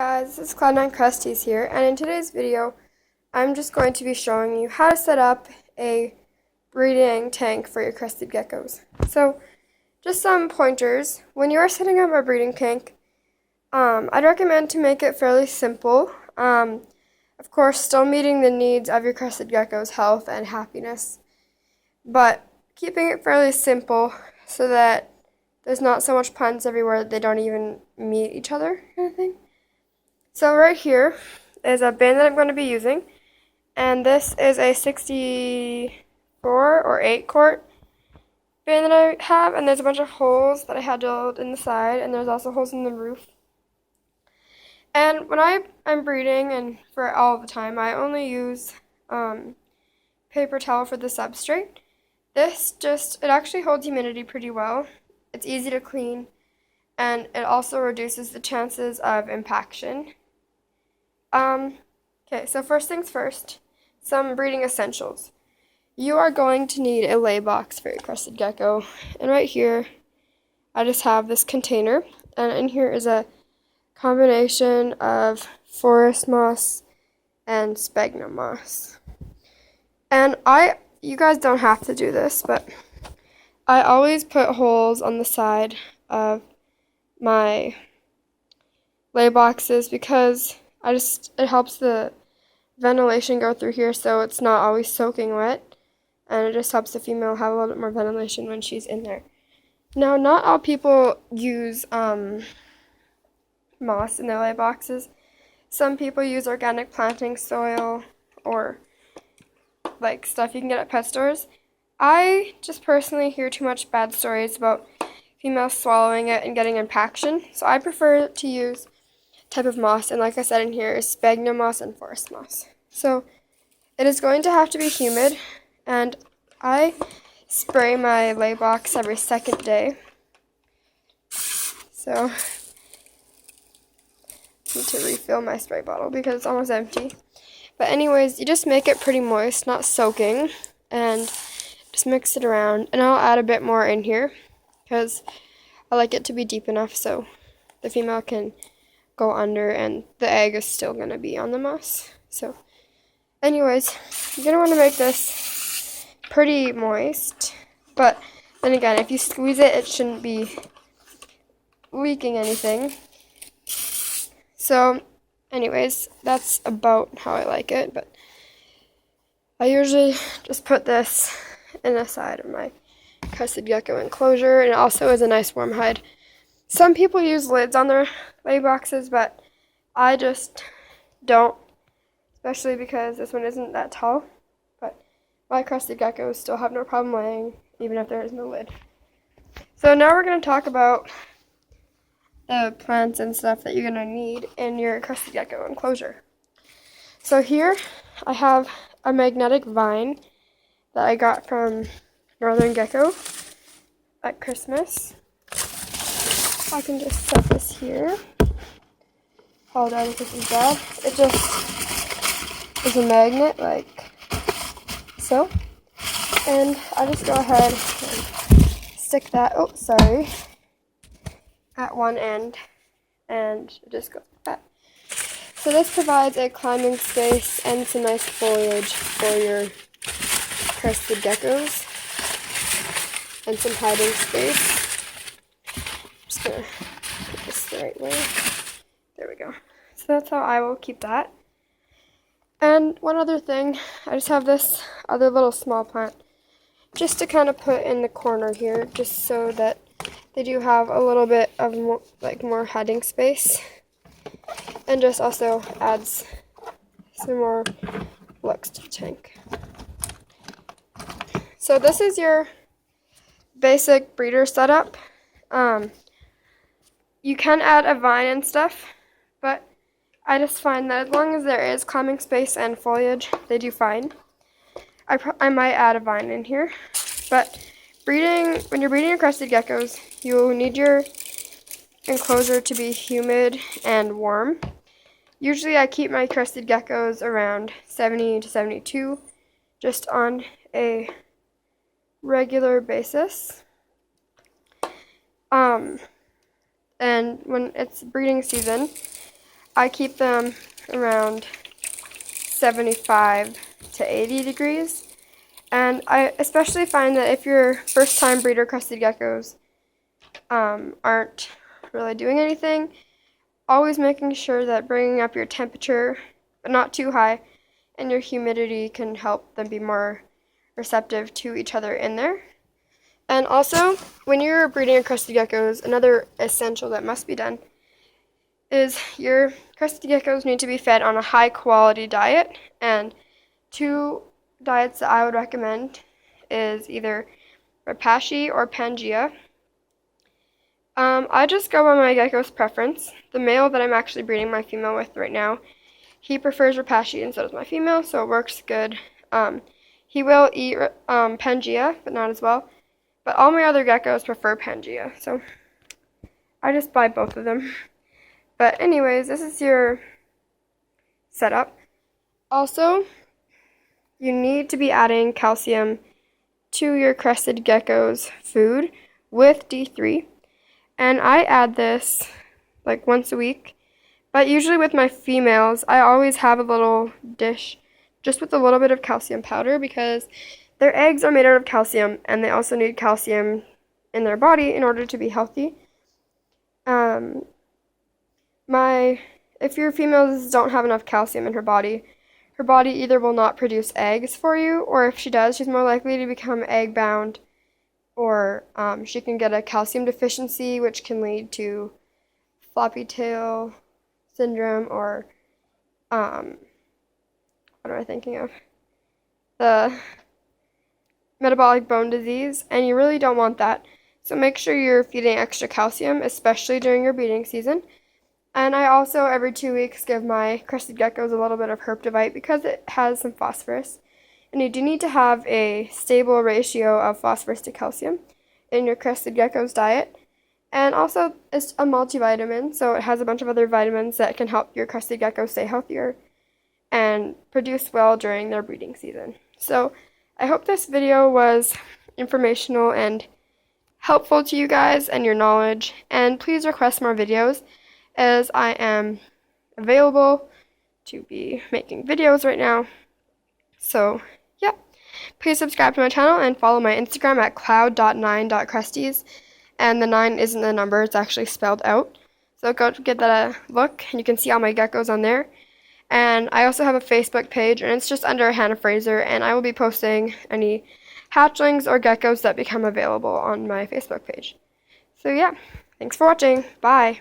Guys, this is Cresties here, and in today's video, I'm just going to be showing you how to set up a breeding tank for your crested geckos. So, just some pointers. When you are setting up a breeding tank, I'd recommend to make it fairly simple. Of course, still meeting the needs of your crested geckos' health and happiness, but keeping it fairly simple so that there's not so much plants everywhere that they don't even meet each other, kind of thing. So right here is a bin that I'm going to be using, and this is a 64 or 8 quart bin that I have, and there's a bunch of holes that I had drilled in the side, and there's also holes in the roof. And when I'm breeding, and for all the time, I only use paper towel for the substrate. It actually holds humidity pretty well. It's easy to clean, and it also reduces the chances of impaction. Okay, so first things first, some breeding essentials. You are going to need a lay box for your crested gecko, and right here, I just have this container, and in here is a combination of forest moss and sphagnum moss. And you guys don't have to do this, but I always put holes on the side of my lay boxes because it helps the ventilation go through here so it's not always soaking wet, and it just helps the female have a little bit more ventilation when she's in there. Now, not all people use moss in their lay boxes. Some people use organic planting soil or like stuff you can get at pet stores. I just personally hear too much bad stories about females swallowing it and getting impaction, so I prefer to use type of moss, and like I said in here is sphagnum moss and forest moss. So it is going to have to be humid, and I spray my lay box every second day. So I need to refill my spray bottle because it's almost empty. But anyways, you just make it pretty moist, not soaking, and just mix it around. And I'll add a bit more in here because I like it to be deep enough so the female can go under and the egg is still going to be on the moss. So anyways, you're going to want to make this pretty moist, but then again, if you squeeze it, it shouldn't be leaking anything. So anyways, that's about how I like it, but I usually just put this in the side of my Crested Gecko enclosure, and it also is a nice warm hide. Some people use lids on their lay boxes, but I just don't, especially because this one isn't that tall. But my crested geckos still have no problem laying, even if there is no lid. So now we're going to talk about the plants and stuff that you're going to need in your crested gecko enclosure. So here I have a magnetic vine that I got from Northern Gecko at Christmas. I can just set this here. Apologize if this is bad. It just is a magnet, like so. And I just go ahead and stick that, at one end, and it just goes like that. So this provides a climbing space and some nice foliage for your crested geckos, and some hiding space. Gonna put this the right way. There we go. So that's how I will keep that. And one other thing, I just have this other little small plant just to kind of put in the corner here, just so that they do have a little bit of more hiding space, and just also adds some more looks to the tank. So this is your basic breeder setup. You can add a vine and stuff, but I just find that as long as there is climbing space and foliage, they do fine. I might add a vine in here, but when you're breeding your crested geckos, you need your enclosure to be humid and warm. Usually I keep my crested geckos around 70 to 72, just on a regular basis. And when it's breeding season, I keep them around 75 to 80 degrees. And I especially find that if your first time breeder crested geckos aren't really doing anything, always making sure that bringing up your temperature, but not too high, and your humidity can help them be more receptive to each other in there. And also, when you're breeding your crested geckos, another essential that must be done is your crested geckos need to be fed on a high quality diet. And 2 diets that I would recommend is either Repashy or Pangea. I just go by my gecko's preference. The male that I'm actually breeding my female with right now, he prefers Repashy and so does my female, so it works good. He will eat Pangea, but not as well. But all my other geckos prefer Pangea, so I just buy both of them. But anyways, this is your setup. Also, you need to be adding calcium to your crested gecko's food with D3. And I add this like once a week. But usually with my females, I always have a little dish just with a little bit of calcium powder because their eggs are made out of calcium and they also need calcium in their body in order to be healthy. If your females don't have enough calcium in her body either will not produce eggs for you, or if she does, she's more likely to become egg-bound, or she can get a calcium deficiency, which can lead to floppy tail syndrome, or what am I thinking of? The metabolic bone disease, and you really don't want that. So make sure you're feeding extra calcium, especially during your breeding season. And I also, every 2 weeks, give my crested geckos a little bit of herptovite because it has some phosphorus. And you do need to have a stable ratio of phosphorus to calcium in your crested gecko's diet. And also, it's a multivitamin, so it has a bunch of other vitamins that can help your crested gecko stay healthier and produce well during their breeding season. So, I hope this video was informational and helpful to you guys and your knowledge. And please request more videos, as I am available to be making videos right now. So, yeah. Please subscribe to my channel and follow my Instagram at cloud.9.cresties. And the 9 isn't the number, it's actually spelled out. So go give that a look, and you can see all my geckos on there. And I also have a Facebook page, and it's just under Hannah Fraser, and I will be posting any hatchlings or geckos that become available on my Facebook page. So yeah, thanks for watching. Bye.